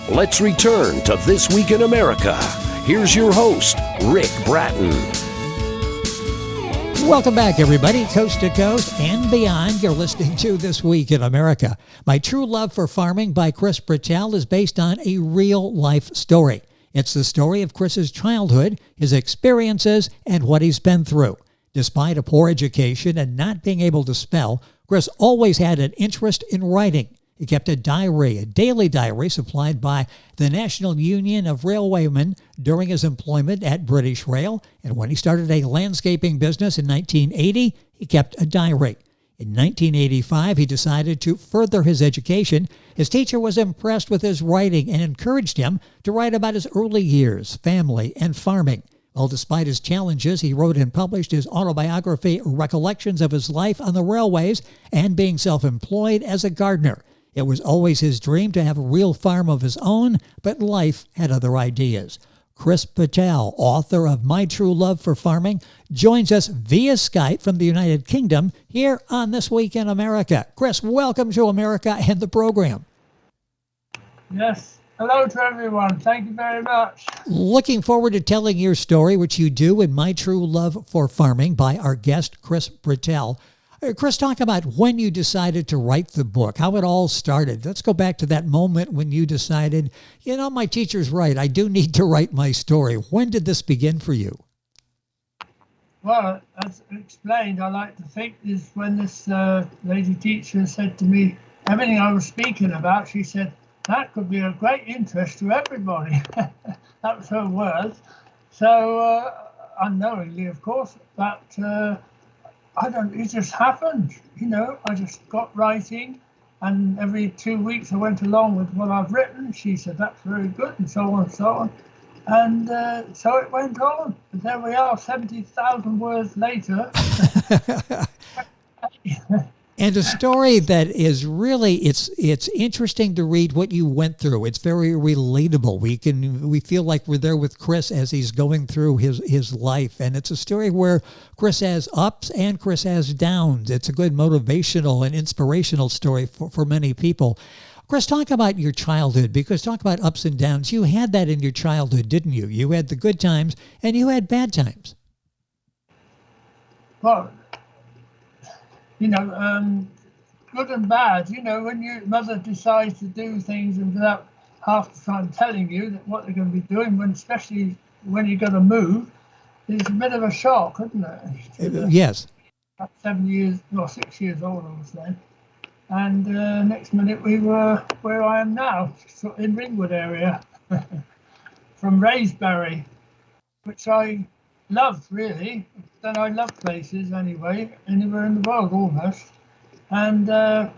Let's return to This Week in America. Here's your host, Rick Bratton. Welcome back, everybody, coast to coast and beyond. You're listening to This Week in America. My True Love for Farming by Chris Brettell is based on a real-life story. It's the story of Chris's childhood, his experiences, and what he's been through. Despite a poor education and not being able to spell, Chris always had an interest in writing. He kept a diary, a daily diary supplied by the National Union of Railwaymen during his employment at British Rail. And when he started a landscaping business in 1980, he kept a diary. In 1985, he decided to further his education. His teacher was impressed with his writing and encouraged him to write about his early years, family, and farming. Well, despite his challenges, he wrote and published his autobiography, Recollections of His Life on the Railways and Being Self-Employed as a Gardener. It was always his dream to have a real farm of his own, but life had other ideas. Chris Brettell, author of My True Love for Farming, joins us via Skype from the United Kingdom here on This Week in America. Chris, welcome to America and the program. Yes. Hello to everyone. Thank you very much. Looking forward to telling your story, which you do in My True Love for Farming by our guest, Chris Brettell. Chris, talk about when you decided to write the book, how it all started. Let's go back to that moment when you decided, my teacher's right. I do need to write my story. When did this begin for you? Well, as explained, I like to think is when this lady teacher said to me, everything I was speaking about, she said, that could be of great interest to everybody. That was her words. So unknowingly, of course, but it just happened, I just got writing, and every 2 weeks I went along with what I've written. She said, that's very good, and so on and so on. And so it went on. But there we are, 70,000 words later. And a story that is really, it's interesting to read what you went through. It's very relatable. We feel like we're there with Chris as he's going through his life. And it's a story where Chris has ups and Chris has downs. It's a good motivational and inspirational story for many people. Chris, talk about your childhood, because talk about ups and downs. You had that in your childhood, didn't you? You had the good times and you had bad times. Well, good and bad. When your mother decides to do things and without half the time telling you that what they're going to be doing, especially when you're going to move, it's a bit of a shock, isn't it? Yes. 6 years old I was then. And next minute we were where I am now, in Ringwood area, from Wraysbury, which I loved, really. Then I love places anyway, anywhere in the world almost. And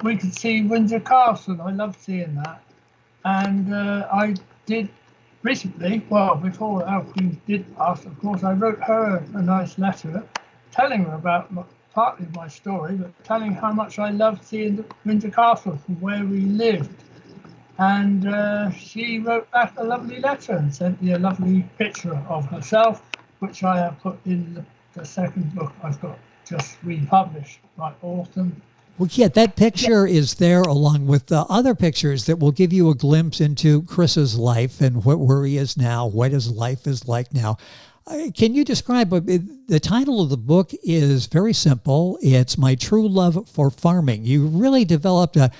we could see Windsor Castle. I loved seeing that. And I did recently, before our Queen did pass, of course, I wrote her a nice letter telling her about partly my story, but telling how much I loved seeing the Windsor Castle from where we lived. And she wrote back a lovely letter and sent me a lovely picture of herself, which I have put in the second book I've got just republished by autumn. Well, yeah, that picture is there along with the other pictures that will give you a glimpse into Chris's life and where he is now, what his life is like now. Can you describe, the title of the book is very simple. It's My True Love for Farming. You really developed a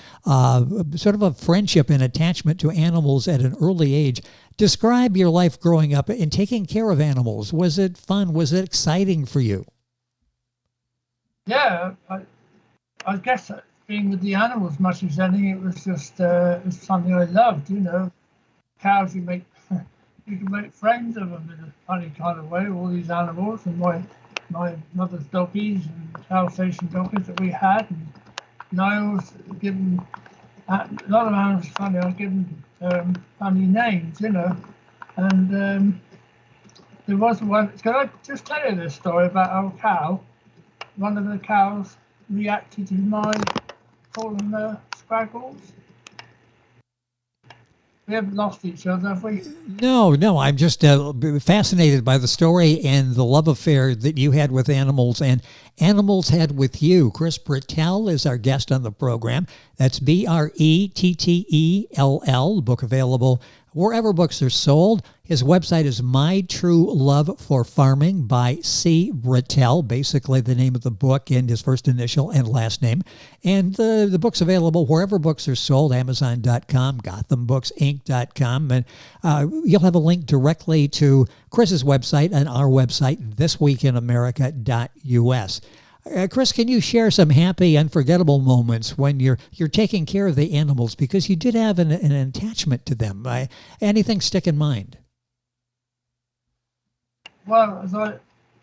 sort of a friendship and attachment to animals at an early age. Describe your life growing up and taking care of animals. Was it fun? Was it exciting for you? Yeah, I guess being with the animals much as anything, it was just it's something I loved. Cows, you can make friends of them in a funny kind of way. All these animals, and my mother's doggies and Alsatian doggies that we had, and I always given a lot of animals. Funny, I was given funny names, and there was one. Can I just tell you this story about our cow? One of the cows reacted to my calling her Scraggles. We haven't lost each other, have we? No, I'm just fascinated by the story and the love affair that you had with animals and animals had with you. Chris Brettell is our guest on the program. That's Brettell. The book available wherever books are sold. His website is My True Love for Farming by C. Brettell, basically the name of the book and his first initial and last name. And the book's available wherever books are sold, Amazon.com, GothamBooksInc.com. And you'll have a link directly to Chris's website and our website, thisweekinamerica.us. Chris, can you share some happy, unforgettable moments when you're taking care of the animals because you did have an attachment to them? Anything stick in mind? Well,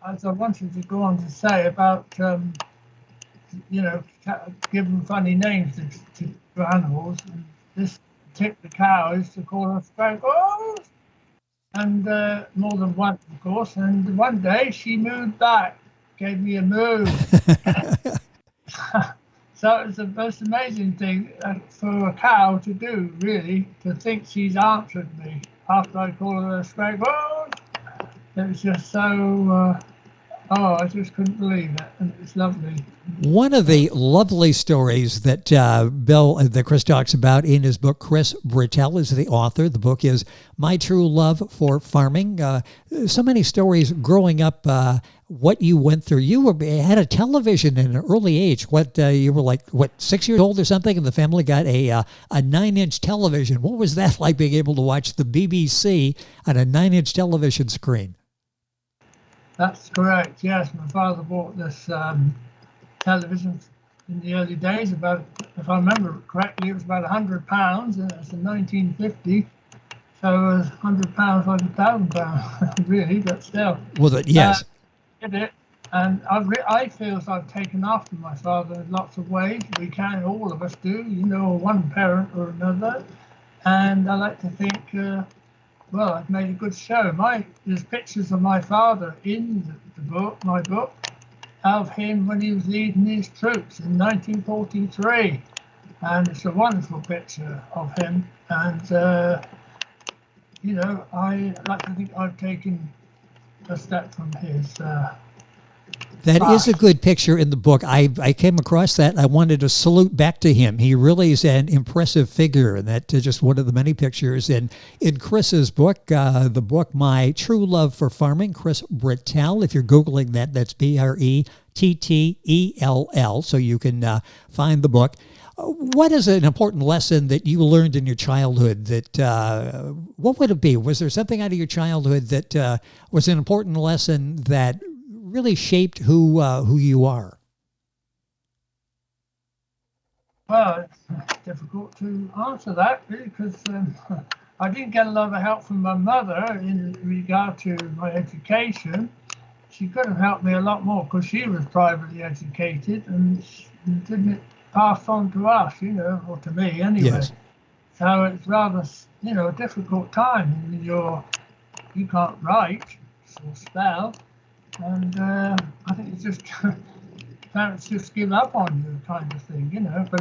as I wanted to go on to say about giving funny names to animals, and this particular cow used to call her Scragos, and more than once, of course. And one day she moved back. Gave me a move. So it's the most amazing thing for a cow to do, really, to think she's answered me after I called her a scrag. Oh, it was just so, I just couldn't believe it. And it's lovely. One of the lovely stories that that Chris talks about in his book, Chris Brettell is the author. The book is My True Love for Farming. So many stories growing up, what you went through. You had a television at an early age. You were like, 6 years old or something, and the family got a 9-inch television. What was that like, being able to watch the BBC on a 9-inch television screen? That's correct, yes. My father bought this television in the early days, about, if I remember correctly, it was about £100, and it's in 1950. So it was £100 like £1,000, really, but still. Well, yes. Did it, and I feel as I've taken after my father in lots of ways. We can, all of us do, one parent or another. And I like to think, I've made a good show. There's pictures of my father in the book, my book, of him when he was leading his troops in 1943. And it's a wonderful picture of him. And, I like to think I've taken a step from his. That is a good picture in the book. I came across that. I wanted to salute back to him. He really is an impressive figure, and that's just one of the many pictures in Chris's book, the book My True Love for Farming, Chris Brettell. If you're Googling that, that's Brettell, so you can find the book. What is an important lesson that you learned in your childhood what would it be? Was there something out of your childhood that was an important lesson that really shaped who you are? Well, it's difficult to answer that, really, because I didn't get a lot of help from my mother in regard to my education. She could have helped me a lot more because she was privately educated and didn't pass on to us, or to me anyway. Yes. So it's rather, a difficult time. You can't write or spell, and I think it's just parents just give up on you, kind of thing, But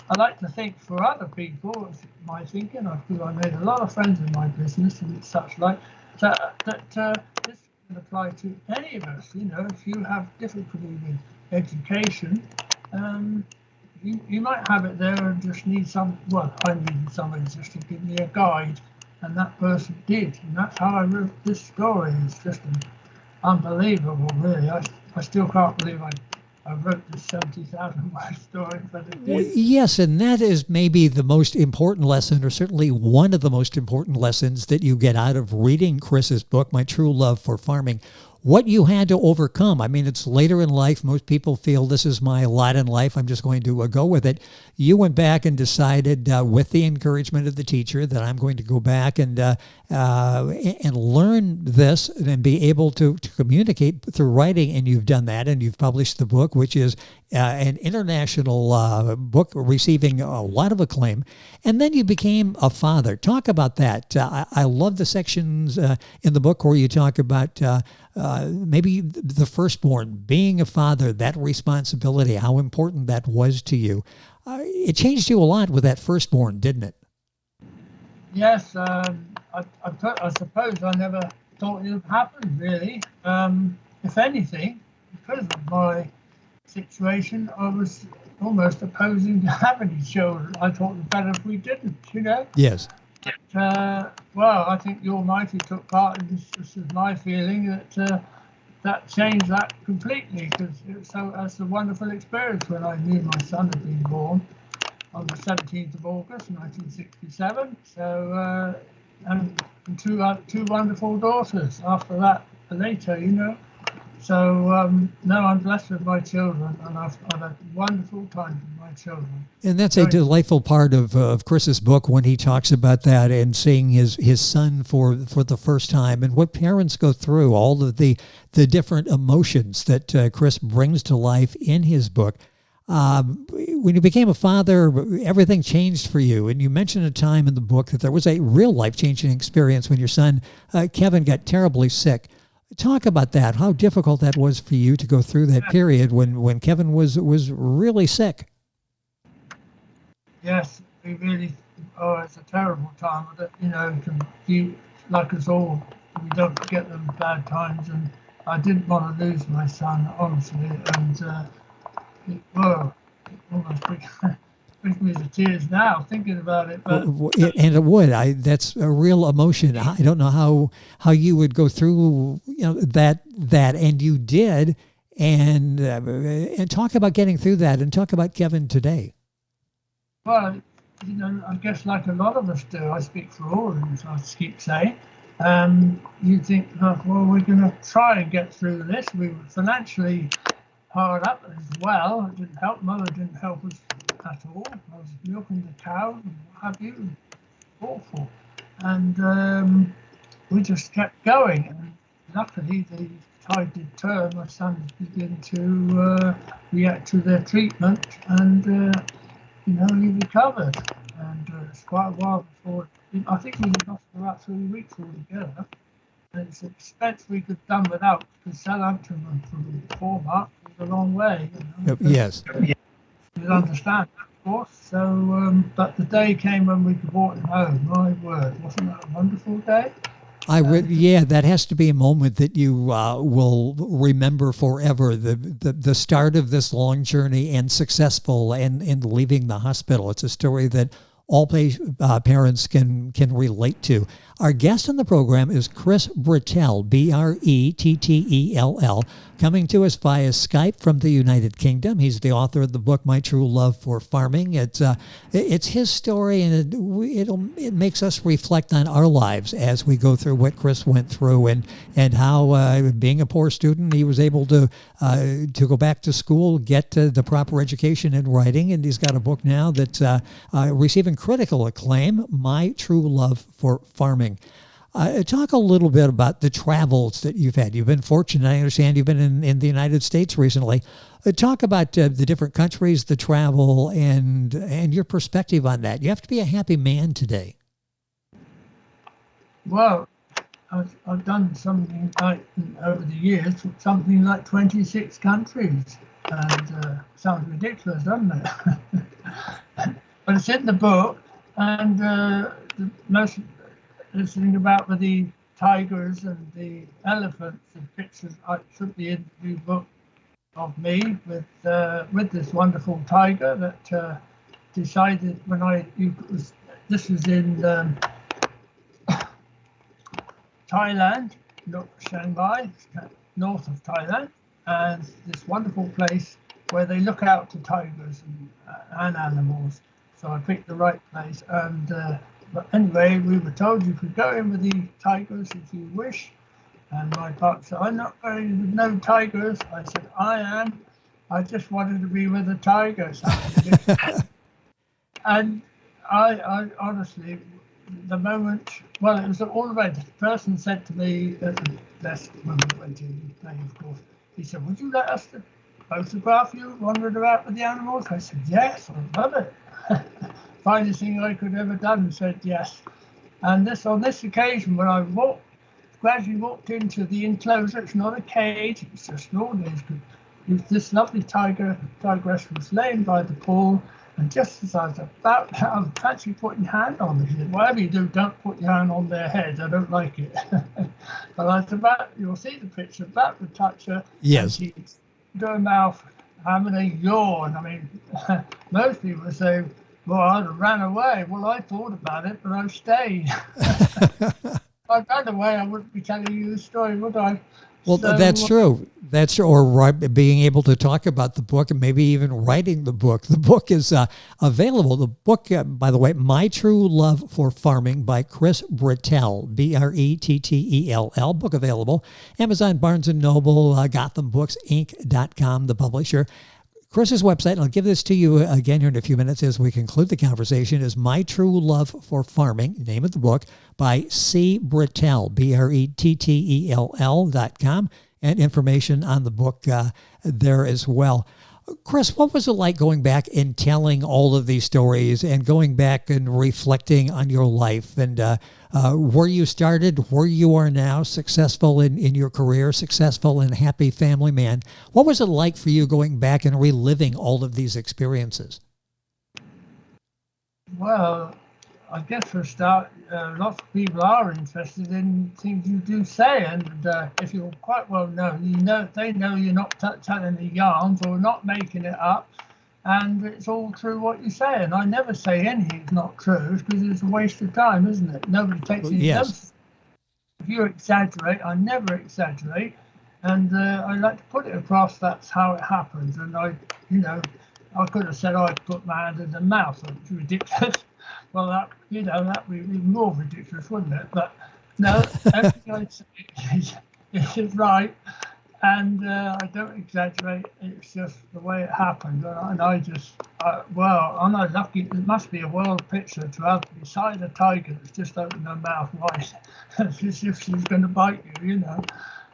I like to think for other people, it's my thinking. I feel I made a lot of friends in my business and such like that this can apply to any of us. If you have difficulty with education. You might have it there and just need I needed somebody just to give me a guide, and that person did, and that's how I wrote this story. It's just unbelievable, really. I still can't believe I wrote this 70,000 word story, but it did. Yes, and that is maybe the most important lesson, or certainly one of the most important lessons that you get out of reading Chris's book, My True Love for Farming. What you had to overcome. I mean, it's later in life. Most people feel this is my lot in life. I'm just going to go with it. You went back and decided, with the encouragement of the teacher, that I'm going to go back and learn this and be able to communicate through writing. And you've done that, and you've published the book, which is an international book receiving a lot of acclaim. And then you became a father. Talk about that. I love the sections in the book where you talk about maybe the firstborn, being a father, that responsibility, how important that was to you. It changed you a lot with that firstborn, didn't it? Yes, I suppose I never thought it would happen, really. If anything, because of my situation, I was almost opposing to having any children. I thought it was better if we didn't, you know. Yes. Well, I think the Almighty took part in this. This is my feeling that changed that completely, because that's a wonderful experience when I knew my son had been born on the 17th of August 1967. So, and two wonderful daughters after that later, you know. So, no, I'm blessed with my children, and I've had a wonderful time with my children. And that's a delightful part of Chris's book when he talks about that and seeing his son for the first time, and what parents go through, all of the different emotions that Chris brings to life in his book. When you became a father, everything changed for you. And you mentioned a time in the book that there was a real life-changing experience when your son, Kevin, got terribly sick. Talk about that, how difficult that was for you to go through that period when Kevin was really sick. Yes, we really, it's a terrible time. You know, like us all, we don't forget them bad times. And I didn't want to lose my son, honestly. And it almost brings me to tears now thinking about it. But and it would. That's a real emotion. I don't know how you would go through that, and you did, and talk about getting through that, and talk about Kevin today. Well, I guess like a lot of us do. I speak for all of us. I keep saying. You think, well, we're going to try and get through this. We were financially hard up as well. It didn't help. Mother didn't help us at all. I was milking the cows and what have you. Awful. And we just kept going. And luckily, the tide did turn. My sons began to react to their treatment, and he recovered. And it's quite a while before. I think we lost about 3 weeks altogether. And it's an expense we could have done without, because Southampton from Formark was a long way. Yes. You understand that, of course. So, but the day came when we brought him home. My word, wasn't that a wonderful day? That has to be a moment that you will remember forever. The start of this long journey, and successful, and leaving the hospital. It's a story that all parents can relate to. Our guest on the program is Chris Brettell, Brettell, coming to us via Skype from the United Kingdom. He's the author of the book My True Love for Farming. It's his story, and it makes us reflect on our lives as we go through what Chris went through, and how being a poor student, he was able to go back to school, get the proper education in writing, and he's got a book now that's receiving critical acclaim, My True Love for Farming. Talk a little bit about the travels that you've had. You've been fortunate. I understand you've been in the United States recently. Talk about the different countries, the travel, and your perspective on that. You have to be a happy man today. Well, I've done something like, over the years, something like 26 countries. And sounds ridiculous, doesn't it? But it's in the book, and the most interesting about the tigers and the elephants and pictures. I took the interview book of me with this wonderful tiger that decided this was in Thailand, not Shanghai, north of Thailand, and this wonderful place where they look out to tigers and animals. So I picked the right place, and but anyway, we were told you could go in with the tigers if you wish. And my partner said, I'm not going with no tigers. I said, I am. I just wanted to be with the tigers. And I honestly, the moment, well, it was all the way. The person said to me, that's when we went to the plane, of course, he said, would you let us photograph you wandering about with the animals? I said, yes, I love it. Finest thing I could ever done, said yes. And on this occasion, when I gradually walked into the enclosure, it's not a cage, it's just an ordinary. This lovely tigress was laying by the pool, And just as I was actually putting hand on it, he said, whatever you do, don't put your hand on their heads. I don't like it. But I was you'll see the picture, about to touch her. Yes. And she's to her mouth having a yawn. I mean, most people say, well, I'd have ran away. Well, I thought about it, but I stayed. If I ran away, I wouldn't be telling you the story, would I? Well, So, that's true. That's true. Or being able to talk about the book and maybe even writing the book. The book is available. The book, by the way, My True Love for Farming by Chris Brettell, Brettell. Book available. Amazon, Barnes & Noble, GothamBooksInc.com, the publisher. Chris's website, and I'll give this to you again here in a few minutes as we conclude the conversation, is My True Love for Farming, name of the book, by C. Brettell, Brettell.com, and information on the book there as well. Chris, what was it like going back and telling all of these stories and going back and reflecting on your life and where you started, where you are now, successful in your career, successful and happy family man? What was it like for you going back and reliving all of these experiences? Well, I guess for a start, lots of people are interested in things you do say, and if you're quite well known, they know you're not telling the yarns or not making it up, and it's all true what you say. And I never say anything's not true because it's a waste of time, isn't it? Nobody takes any notice. If you exaggerate, I never exaggerate, and I like to put it across. That's how it happens. And I could have said I'd put my hand in the mouth. It's ridiculous. Well, that would be even more ridiculous, wouldn't it? But no, everything I say is right, and I don't exaggerate. It's just the way it happened, and I'm not lucky. It must be a world picture to have beside a tiger that's just opened her mouth wide, as if she's going to bite you,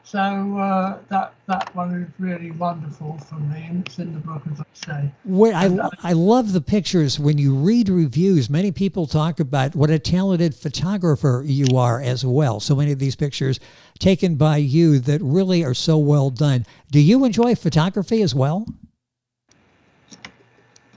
So that one is really wonderful for me, and it's in the book, as I say. I love the pictures. When you read reviews, many people talk about what a talented photographer you are as well. So many of these pictures taken by you that really are so well done. Do you enjoy photography as well?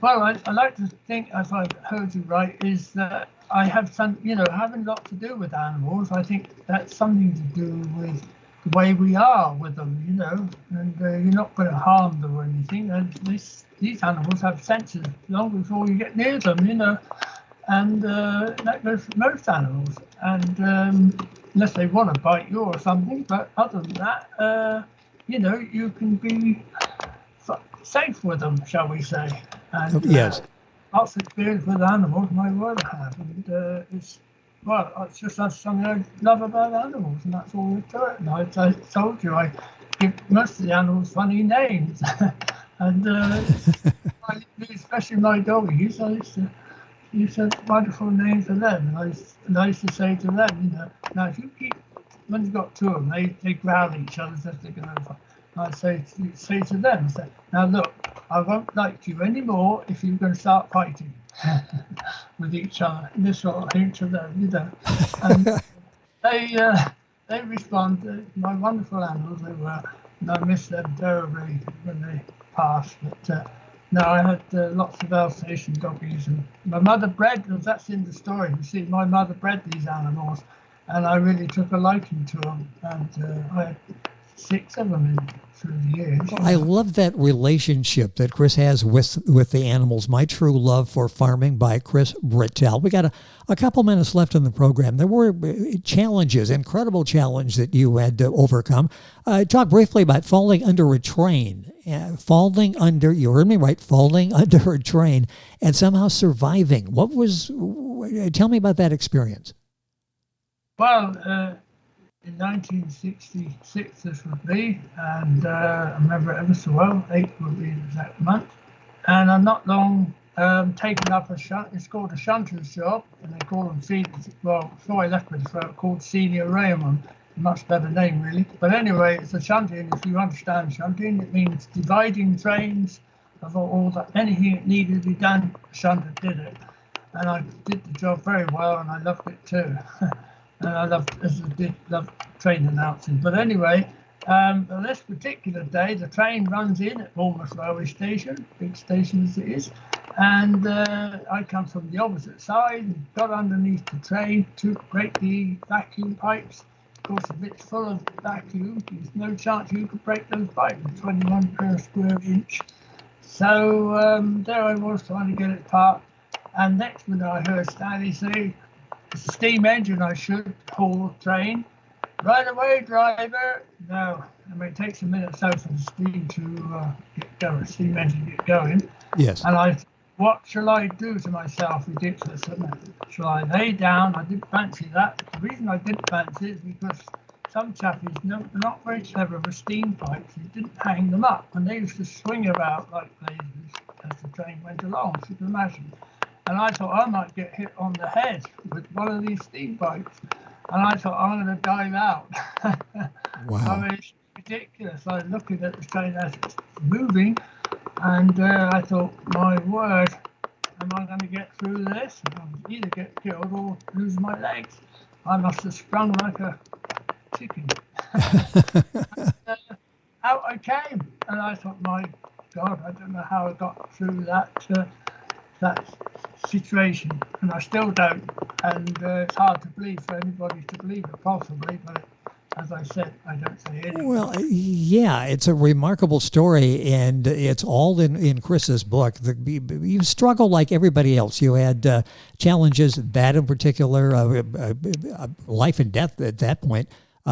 Well, I like to think, if I've heard you right, is that I have some, having a lot to do with animals. I think that's something to do with the way we are with them, and you're not going to harm them or anything. And these animals have senses long before you get near them, and that goes for most animals. And unless they want to bite you or something, but other than that, you can be safe with them, shall we say. And yes. Lots of experience with animals, my word I have. And it's just that's something I love about animals, and that's all there to it. And I told you I give most of the animals funny names, and especially my doggies, I used to wonderful names for them. And I used to say to them, now if you when you've got two of them, they growl at each other as if they're going to. I say to them, now look, I won't like you anymore if you're going to start fighting with each other. This sort of thing to them, And they respond. My wonderful animals they were, and I miss them terribly when they passed. But no, I had lots of Alsatian doggies, and my mother bred. That's in the story. You see, my mother bred these animals, and I really took a liking to them, and I had 6 of them through the years. Well, I love that relationship that Chris has with the animals. My True Love for Farming by Chris Brettell. We got a couple minutes left in the program. There were challenges, incredible challenge that you had to overcome. Talk briefly about falling under a train. You heard me right, falling under a train and somehow surviving. Tell me about that experience. Well, in 1966, this would be, and I remember it ever so well. April would be the exact month. And I'm not long taken up it's called a shunter's job, and they call them before I left Middlesex, called senior railwaymen. A much better name, really. But anyway, it's a shunting. If you understand shunting, it means dividing trains of all that, anything that needed to be done, the shunter did it. And I did the job very well, and I loved it too. And I love train announcing. But anyway, on this particular day, the train runs in at Bournemouth railway station, big station as it is, And I come from the opposite side, got underneath the train to break the vacuum pipes. Of course, if it's full of vacuum, there's no chance you could break those pipes, 21 per square inch. So there I was trying to get it parked. And next minute I heard Stanley say, it's a steam engine, I should haul the train. Right away, driver. No, I mean, it takes a minute or so for the steam to get going, steam engine to get going. Yes. And I, what shall I do to myself? Ridiculous, isn't it? Shall I lay down? I didn't fancy that. The reason I didn't fancy it is because some chappies not very clever with steam pipes. They didn't hang them up, and they used to swing about like blazes as the train went along, so you can imagine. And I thought I might get hit on the head with one of these steam pipes. And I thought, I'm going to dive out. Wow. I mean, it's ridiculous. I was looking at the train as it's moving, and I thought, my word, am I going to get through this? I'll either get killed or lose my legs. I must have sprung like a chicken. And, out I came, and I thought, my God, I don't know how I got through that situation, and I still don't, and it's hard to believe for anybody to believe it, possibly, but as I said, I don't say anything. Well, yeah, it's a remarkable story, and it's all in Chris's book. You struggle like everybody else. You had challenges, that in particular, life and death at that point.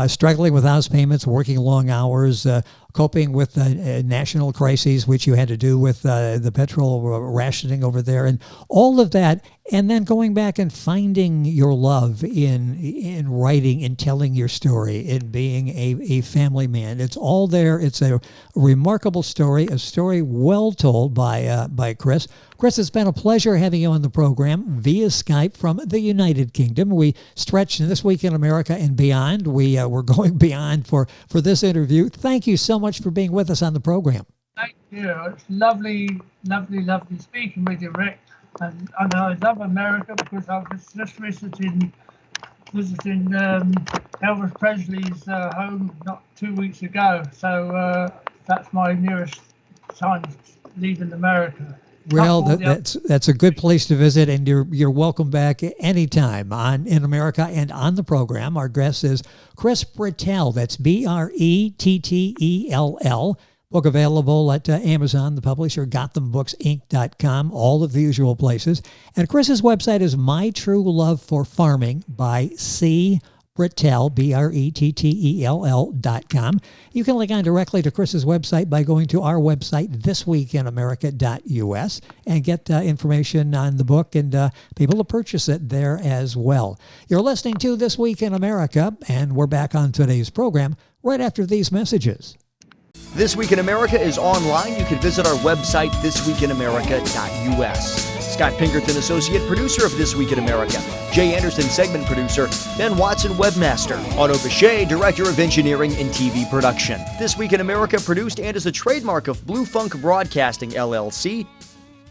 Struggling with house payments, working long hours, coping with national crises, which you had to do with the petrol rationing over there, and all of that, and then going back and finding your love in writing, in telling your story, in being a family man. It's all there. It's a remarkable story, a story well told by Chris. Chris, it's been a pleasure having you on the program via Skype from the United Kingdom. We stretched This Week in America and beyond. We're going beyond for this interview. Thank you so much for being with us on the program. Thank you. It's lovely speaking with you, Rick. And I love America because I was just visiting Elvis Presley's home not 2 weeks ago. So that's my nearest time leaving America. Well, that's a good place to visit, and you're welcome back anytime in America and on the program. Our guest is Chris Brettell. That's Brettell. Book available at Amazon, the publisher, GothamBooksInc.com, all of the usual places. And Chris's website is My True Love for Farming by C. Brettell, Brettell.com. You can link on directly to Chris's website by going to our website, thisweekinamerica.us, and get information on the book and be able to purchase it there as well. You're listening to This Week in America, and we're back on today's program right after these messages. This Week in America is online. You can visit our website, thisweekinamerica.us. Scott Pinkerton, associate producer of This Week in America. Jay Anderson, segment producer. Ben Watson, webmaster. Otto Bechet, director of engineering and TV production. This Week in America produced and is a trademark of Blue Funk Broadcasting, LLC.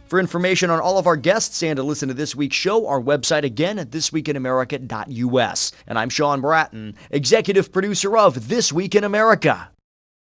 For information on all of our guests and to listen to this week's show, our website again at thisweekinamerica.us. And I'm Sean Bratton, executive producer of This Week in America.